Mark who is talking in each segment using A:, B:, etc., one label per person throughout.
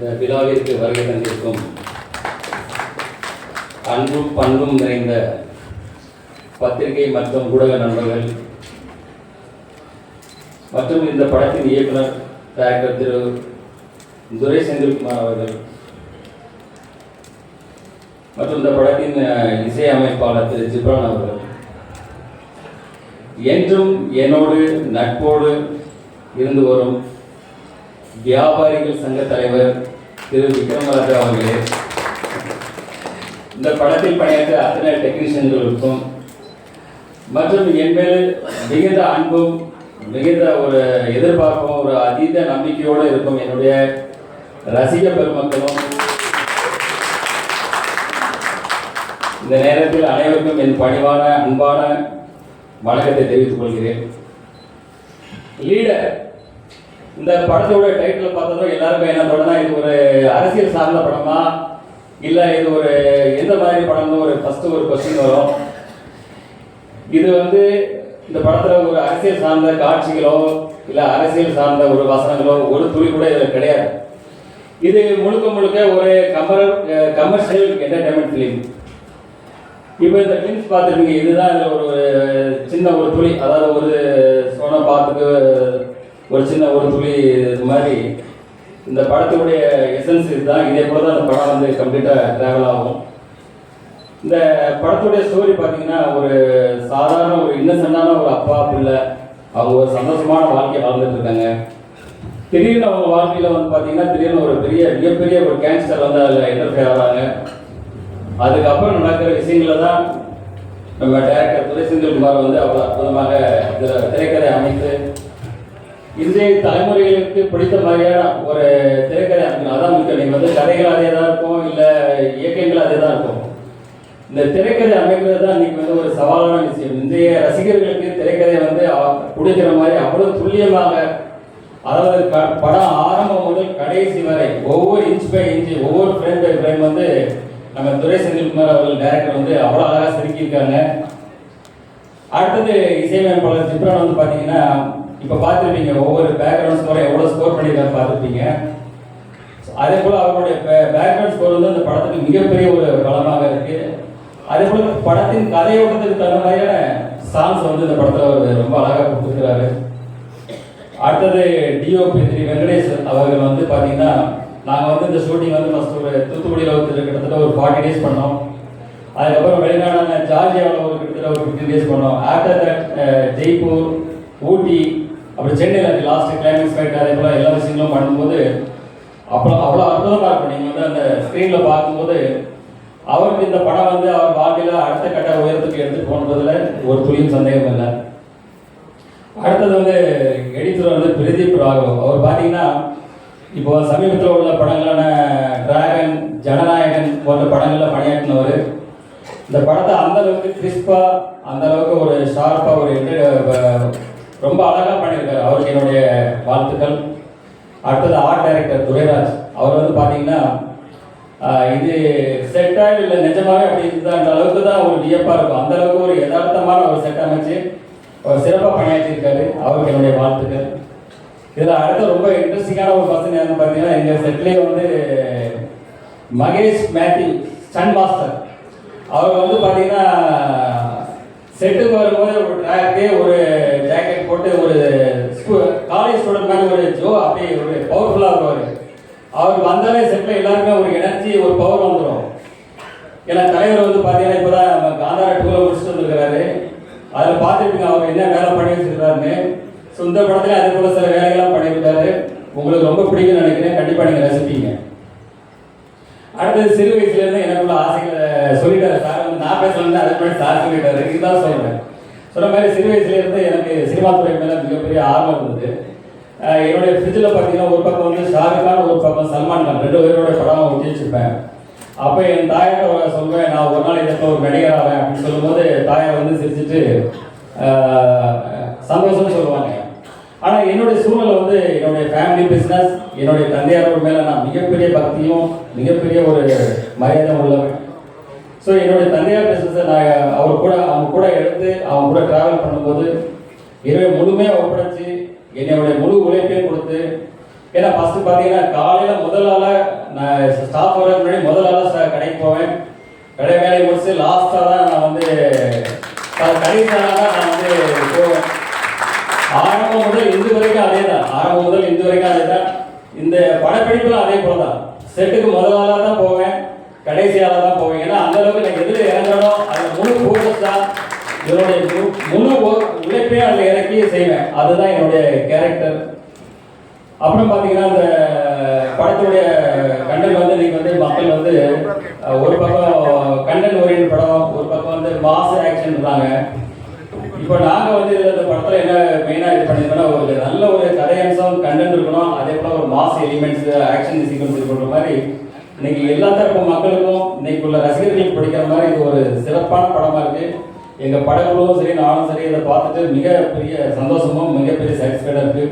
A: இந்த விழாவிற்கு வருகை தந்திருக்கும் அன்பும் பண்பும் நிறைந்த பத்திரிகை மற்றும் ஊடக நண்பர்கள் மற்றும் இந்த படத்தின் இயக்குனர் டைரக்டர் திரு துரை செந்தில்குமார் அவர்கள் மற்றும் இந்த படத்தின் இசையமைப்பாளர் திரு ஜிப்ரான் அவர்கள், என்றும் என்னோடு நட்போடு இருந்து வரும் வியாபாரிகள் சங்க தலைவர் திரு விக்ரமராஜா அவர்களே, இந்த படத்தில் பணியாற்ற அத்தனை டெக்னீஷியன்களுக்கும் மற்றும் என் மேல் மிகுந்த அன்பும் மிகுந்த ஒரு எதிர்பார்ப்பும் ஒரு அதீத நம்பிக்கையோடு இருக்கும் என்னுடைய ரசிக பெருமக்களும், இந்த நேரத்தில் அனைவருக்கும் என் பணிவான அன்பான வணக்கத்தை தெரிவித்துக் கொள்கிறேன். லீடர் இந்த படத்தோட டைட்டில் பார்த்ததும் எல்லாருக்கும் என்ன படம்னா, இது ஒரு அரசியல் சார்ந்த படமா இல்லை இது ஒரு எந்த மாதிரி படம்னு ஒரு ஃபர்ஸ்ட் ஒரு கொஸ்டின் வரும். இது இந்த படத்தில் ஒரு அரசியல் சார்ந்த காட்சிகளோ இல்லை அரசியல் சார்ந்த ஒரு வசனங்களோ ஒரு துளி கூட இதில் கிடையாது. இது முழுக்க முழுக்க ஒரு கமர்ஷியல் என்டர்டைன்மெண்ட் ஃபிலிம். இப்போ இந்த ஃபிலிம்ஸ் பார்த்துருக்கீங்க, இதுதான் இதில் ஒரு சின்ன ஒரு துளி, அதாவது ஒரு சோன பாத்துக்கு ஒரு சின்ன ஒரு துளி இது மாதிரி இந்த படத்துடைய எசன்ஸ் இதுதான். இதே போல தான் இந்த படம் கம்ப்ளீட்டாக ட்ராவல் ஆகும். இந்த படத்துடைய ஸ்டோரி பார்த்தீங்கன்னா, ஒரு சாதாரண ஒரு இன்னசென்டான ஒரு அப்பா பிள்ளை அவங்க ஒரு சந்தோஷமான வாழ்க்கையை வாழ்ந்துட்டு இருக்காங்க. திடீர்னு அவங்க வாழ்க்கையில் பார்த்தீங்கன்னா திடீர்னு ஒரு மிகப்பெரிய ஒரு கேன்சர் அதில் இன்டர்ஃபியர் ஆகிறாங்க. அதுக்கப்புறம் நடக்கிற விஷயங்களை தான் நம்ம டைரக்டர் துரை செந்தில்குமார் அவ்வளோ அற்புதமாக இதில் திரைக்கதை அமைத்து இன்றைய தலைமுறைகளுக்கு பிடித்த மாதிரியான ஒரு திரைக்கதை அமைக்கணும். அதான் முக்கியம். நீங்கள் கதைகள் அதே தான் இருக்கும், இல்லை இயக்கங்கள் அதே தான் இருக்கும். இந்த திரைக்கதை அமைக்கிறது தான் இன்னைக்கு ஒரு சவாலான விஷயம். இன்றைய ரசிகர்களுக்கு திரைக்கதை பிடிக்கிற மாதிரி அவ்வளோ துல்லியமாக, அதாவது படம் ஆரம்பம் முதல் கடைசி வரை ஒவ்வொரு இன்ச் பை இன்ச்சு ஒவ்வொரு ஃப்ரேம் பை ஃப்ரேம் நம்ம துரை செந்தில்குமார் அவர்கள் டைரக்டர் அவ்வளோ அழகாக செதுக்கியிருக்காங்க. அடுத்தது இசையமைப்பாளர் ஜிப்ரான் பார்த்தீங்கன்னா, இப்போ பார்த்துருப்பீங்க ஒவ்வொரு பேக்ரவுண்ட் ஸ்கோரை எவ்வளோ ஸ்கோர் பண்ணியிருக்காரு பார்த்துருப்பீங்க. அதே போல் அவருடைய பேக்ரவுண்ட் ஸ்கோர் இந்த படத்துக்கு மிகப்பெரிய ஒரு பலமாக இருக்குது. அதே போல் படத்தின் கதையோட்டத்துக்கு தகுந்த மாதிரியான சாங்ஸ் இந்த படத்தில் அவர் ரொம்ப அழகாக கொடுத்துருக்கிறாரு. அடுத்தது டிஓபி திரு வெங்கடேஷ் அவர்கள் பார்த்தீங்கன்னா, நாங்கள் இந்த ஷூட்டிங் ஃபஸ்ட் ஒரு தூத்துக்குடியில் கிட்டத்தட்ட ஒரு 40 days பண்ணோம். அதுக்கப்புறம் வெளிநாடான ஜார்ஜியாவில் ஒரு கிட்டத்தட்ட ஒரு 15 days பண்ணோம். ஆஃப்டர் தட் ஜெய்ப்பூர், ஊட்டி, அப்புறம் சென்னையில் லாஸ்ட் கிளைமேக்ஸ் ஃபைட் அதே போல் எல்லா விஷயங்களும் பண்ணும்போது அவ்வளோ அற்புதமாக இருக்கும். நீங்கள் அந்த ஸ்க்ரீனில் பார்க்கும்போது அவருக்கு இந்த படம் அவர் வாழ்க்கையில் அடுத்த கட்ட உயரத்துக்கு எடுத்துகிட்டு போனதில் ஒரு துளியும் சந்தேகம் இல்லை. அடுத்தது எடிட்டர் பிரதீப் ராகவ். அவர் பார்த்தீங்கன்னா இப்போ சமீபத்தில் உள்ள படங்களான டிராகன், ஜனநாயகன் போன்ற படங்களில் பணியாற்றினவர். இந்த படத்தை அந்தளவுக்கு கிறிஸ்பாக, அந்தளவுக்கு ஒரு ஷார்ப்பாக ரொம்ப அழகாக பண்ணியிருக்காரு. அவருக்கு என்னுடைய வாழ்த்துக்கள். அடுத்தது ஆர்ட் டைரக்டர் துரைராஜ். அவர் பார்த்தீங்கன்னா, இது செட்டாக இல்லை நிஜமாகவே அப்படி இருந்தான்ற அளவுக்கு தான் ஒரு வியப்பாக இருக்கும். அந்தளவுக்கு ஒரு யதார்த்தமான ஒரு செட் அமைச்சு அவர் சிறப்பாக பணியாற்றியிருக்காரு. அவருக்கு என்னுடைய வாழ்த்துக்கள். இதில் அடுத்த ரொம்ப இன்ட்ரெஸ்டிங்கான ஒரு பர்சன் யாருன்னு பார்த்தீங்கன்னா, எங்கள் செட்லேயே மகேஷ் மேத்யூ ஸ்டன் மாஸ்டர். அவர் பார்த்தீங்கன்னா செட்டுக்கு வரும்போது ஒரு ட்ராக்கே ஒரு ஜாக்கெட் போட்டு ஒரு காலேஜ் ஸ்டூடெண்ட் மாதிரி ஒரு அப்படியே ஒரு பவர்ஃபுல்லாக வருவார். அவர் வந்தாலே செட்டில் எல்லாருமே ஒரு எனர்ஜி ஒரு பவர் வந்துடும். ஏன்னா தலைவர் பார்த்தீங்கன்னா இப்போ தான் காந்தாரா 2 முடிச்சுட்டு வந்துருக்கிறாரு. அதில் பார்த்துருப்பீங்க அவர் என்ன வேலை பண்ணி வச்சுருக்கிறாருன்னு. ஸோ இந்த படத்தில் அதே போல் சில வேலைகள்லாம் பண்ணியிருக்காரு. உங்களுக்கு ரொம்ப பிடிக்கும்னு நினைக்கிறேன். கண்டிப்பாக நீங்கள் ரசிப்பீங்க. அடுத்தது சிறு வயசுலேருந்து எனக்குள்ள ஆசைகளை சொல்லிட்டாரு சார். நான் பேசலன்னு அதுக்கு முன்னாடி சார் சொல்லிட்டாரு. இதுதான் சொல்கிறேன். சொன்ன மாதிரி சிறு வயசுலேருந்து எனக்கு சினிமா துறை மேலே மிகப்பெரிய ஆர்வம் இருந்தது. என்னுடைய ஃப்ரிட்ஜில் பார்த்தீங்கன்னா ஒரு பக்கம் ஷாருக் கான், ஒரு பக்கம் சல்மான் கான், 2 பேரோட படம் ஒட்டி வச்சுருப்பேன். அப்போ என் தாயார்கிட்ட சொல்வேன், நான் ஒரு நாள் இடத்துல ஒரு நடிகர் ஆவேன் அப்படின்னு சொல்லும்போது தாயார் சிரிச்சுட்டு சந்தோஷம்னு சொல்லுவாங்க. ஆனால் என்னுடைய சூழ்நிலை என்னுடைய ஃபேமிலி பிஸ்னஸ், என்னுடைய தந்தையாரோட மேலே நான் மிகப்பெரிய பக்தியும் மிகப்பெரிய ஒரு மரியாதை உள்ளவன். ஸோ என்னுடைய தந்தையார் பிஸ்னஸை நான் அவங்க கூட எடுத்து அவங்க கூட ட்ராவல் பண்ணும்போது இரவு முழுமையாக ஒப்படைச்சி என்னுடைய முழு உழைப்பையும் கொடுத்து ஏன்னா ஃபஸ்ட்டு பார்த்தீங்கன்னா காலையில் முதல் ஆளாக நான் ஸ்டாஃப் வர முன்னாடி முதல் ஆளாக கடைக்கு போவேன். கடை வேலையை முடிச்சு லாஸ்ட்டாக தான் நான் வந்து கடைசியாக தான் நான் வந்து போவேன். ஆரம்பம் முதல் இந்து வரைக்கும் அதே தான். இந்த படப்பிடிப்புலாம் அதே போல தான். செட்டுக்கு முதல் ஆளாக தான் போவேன், கடைசி ஆளாக தான் போவேன். ஏன்னா அந்த அளவுக்கு எனக்கு எதில் இறங்கணும் அதில் முழு ஃபோக்கஸ் தான், என்னுடைய முழு உழைப்பையும் அதில் இறக்கி செய்வேன். அதுதான் என்னுடைய கேரக்டர். அப்புறம் பார்த்தீங்கன்னா இந்த படத்துடைய கண்டென்ட் வந்து இன்னைக்கு வந்து மக்கள் வந்து ஒரு பக்கம் கண்டென்ட் ஓரியன்ட் படம், ஒரு பக்கம் வந்து மாஸ் ஆக்ஷன் இருக்காங்க. இப்போ நாங்கள் வந்து இந்த படத்தில் என்ன மெயினாக இது பண்ணியிருக்கோம்னா, ஒரு நல்ல ஒரு கதையம்சம் கண்டென்ட் இருக்கணும், அதே போல் ஒரு மாஸ் எலிமெண்ட்ஸ் ஆக்ஷன் சீக்வன்ஸ் இது பண்ணுற மாதிரி இன்னைக்கு எல்லா தரப்பு மக்களுக்கும் இன்னைக்கு உள்ள ரசிகர்களுக்கு பிடிக்கிற மாதிரி இது ஒரு சிறப்பான படமாக இருக்குது. எங்கள் படங்களும் சரி நானும் சரி இதை பார்த்துட்டு மிகப்பெரிய சந்தோஷமும் மிகப்பெரிய சாட்டிஸ்ஃபைடாக இருக்குது.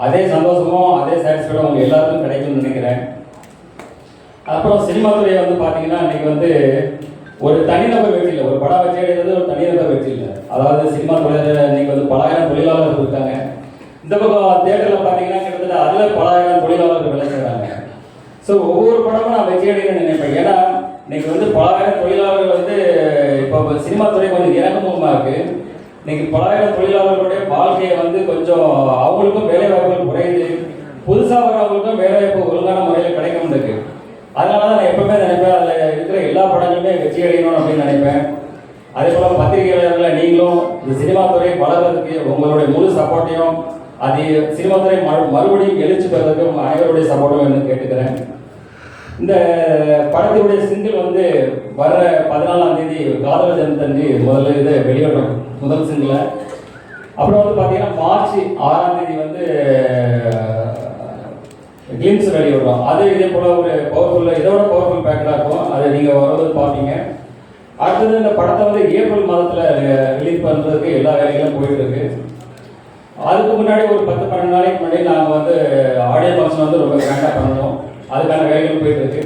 A: அதே சந்தோஷமும் அதே சாட்டிஸ்ஃபைடும் அவங்க எல்லாருக்கும் கிடைக்கும்னு நினைக்கிறேன். அப்புறம் சினிமா துறையை வந்து பார்த்தீங்கன்னா இன்னைக்கு வந்து ஒரு தனிநபர் வெற்றி இல்லை, ஒரு படம் வச்சு எடுக்கிறது ஒரு தனிநபர் வெற்றி இல்லை. அதாவது சினிமா துறையில் இன்னைக்கு வந்து பலாயிரம் தொழிலாளர்கள் இருக்காங்க. இந்த பக்கம் தேட்டரில் பார்த்தீங்கன்னா கிட்டத்தட்ட அதில் பலாயிரம் தொழிலாளர்கள் வேலை செய்கிறாங்க. ஸோ ஒவ்வொரு படமும் நான் வெற்றி அடையணும்னு நினைப்பேன். ஏன்னா இன்னைக்கு வந்து பலாயிரம் தொழிலாளர்கள் வந்து இப்போ சினிமா துறை கொஞ்சம் இறக்கமுகமாக இருக்குது. இன்னைக்கு பலாயிரம் தொழிலாளர்களுடைய வாழ்க்கையை வந்து கொஞ்சம் அவங்களுக்கும் வேலை வாய்ப்புகள் குறையுது, புதுசாக வர்றவங்களுக்கும் வேலை வாய்ப்பு ஒழுங்கான முறையில் கிடைக்க முடியுது. அதனால தான் நான் எப்பவுமே நினைப்பேன் அதில் இருக்கிற எல்லா படங்களுமே வெற்றி அடையணும் அப்படின்னு நினைப்பேன். அதே போல் பத்திரிகையாளர்கள் நீங்களும் இந்த சினிமா துறை வளர்றதுக்கு உங்களுடைய முழு சப்போர்ட்டையும், அது சினிமா துறை மறுபடியும் எழுச்சி பெறதுக்கு உங்கள் அனைவருடைய சப்போர்ட்டும் என்று கேட்டுக்கிறேன். இந்த படத்தினுடைய சிங்கிள் வந்து வர்ற 14ஆம் தேதி காதலர் தினத்தன்று முதல்ல இதை வெளியிடுறோம், முதல் சிங்கிளை. அப்புறம் வந்து பார்த்தீங்கன்னா மார்ச் 6ஆம் தேதி வந்து கிளிம்ஸ் வெளியிடுறோம். அது இதே போல் ஒரு பவர்ஃபுல்லாக இதோட பவர்ஃபுல் பேக்கடாக இருக்கும், அதை நீங்கள் வருவது பார்ப்பீங்க. அடுத்தது இந்த படத்தை வந்து ஏப்ரல் மாதத்தில் ரிலீஸ் பண்ணுறதுக்கு எல்லா வேலைகளும் போயிட்டுருக்கு. அதுக்கு முன்னாடி ஒரு 10-12 நாளைக்கு முன்னாடி நாங்கள் வந்து ஆடியோ ஃபங்க்ஷன் வந்து ரொம்ப கிராண்டாக பண்ணணும், அதுக்கான வேலைகளும் போயிட்டுருக்கு.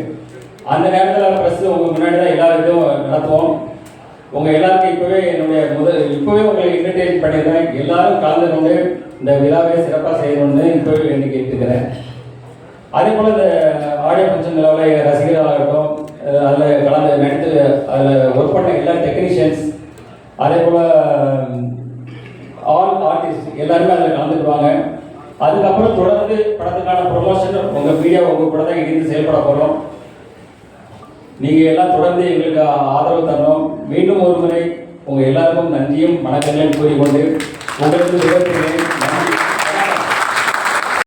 A: அந்த நேரத்தில் ப்ரெஸ் உங்கள் முன்னாடி தான் எல்லா இதுவும் நடத்துவோம். உங்கள் எல்லாருக்கும் இப்போவே உங்களை இன்விடேட் பண்ணிடுறேன். எல்லாரும் கலந்து கொண்டு இந்த விழாவை சிறப்பாக செய்யணும்னு இப்போவே வேண்டி கேட்டுக்கிறேன். அதே போல் இந்த ஆடியோ ஃபங்க்ஷன்களில் ரசிகர்களாக இருக்கட்டும், அதில் கலந்து நடித்து அதில் ஒர்க் பண்ண எல்லா டெக்னீஷியன்ஸ், அதே போல் ஆல் ஆர்டிஸ்ட் எல்லாருமே அதில் கலந்துக்குவாங்க. அதுக்கப்புறம் தொடர்ந்து படத்துக்கான ப்ரொமோஷன் உங்கள் மீடியா உங்கள் கூட தான் இணைந்து செயல்பட போகிறோம். நீங்கள் எல்லாம் தொடர்ந்து எங்களுக்கு ஆதரவு தரணும். மீண்டும் ஒரு முறை உங்கள் எல்லாருக்கும் நன்றியும் வணக்கங்களையும் கூறிக்கொண்டு உங்களுக்கு விவரிக்கிறேன்.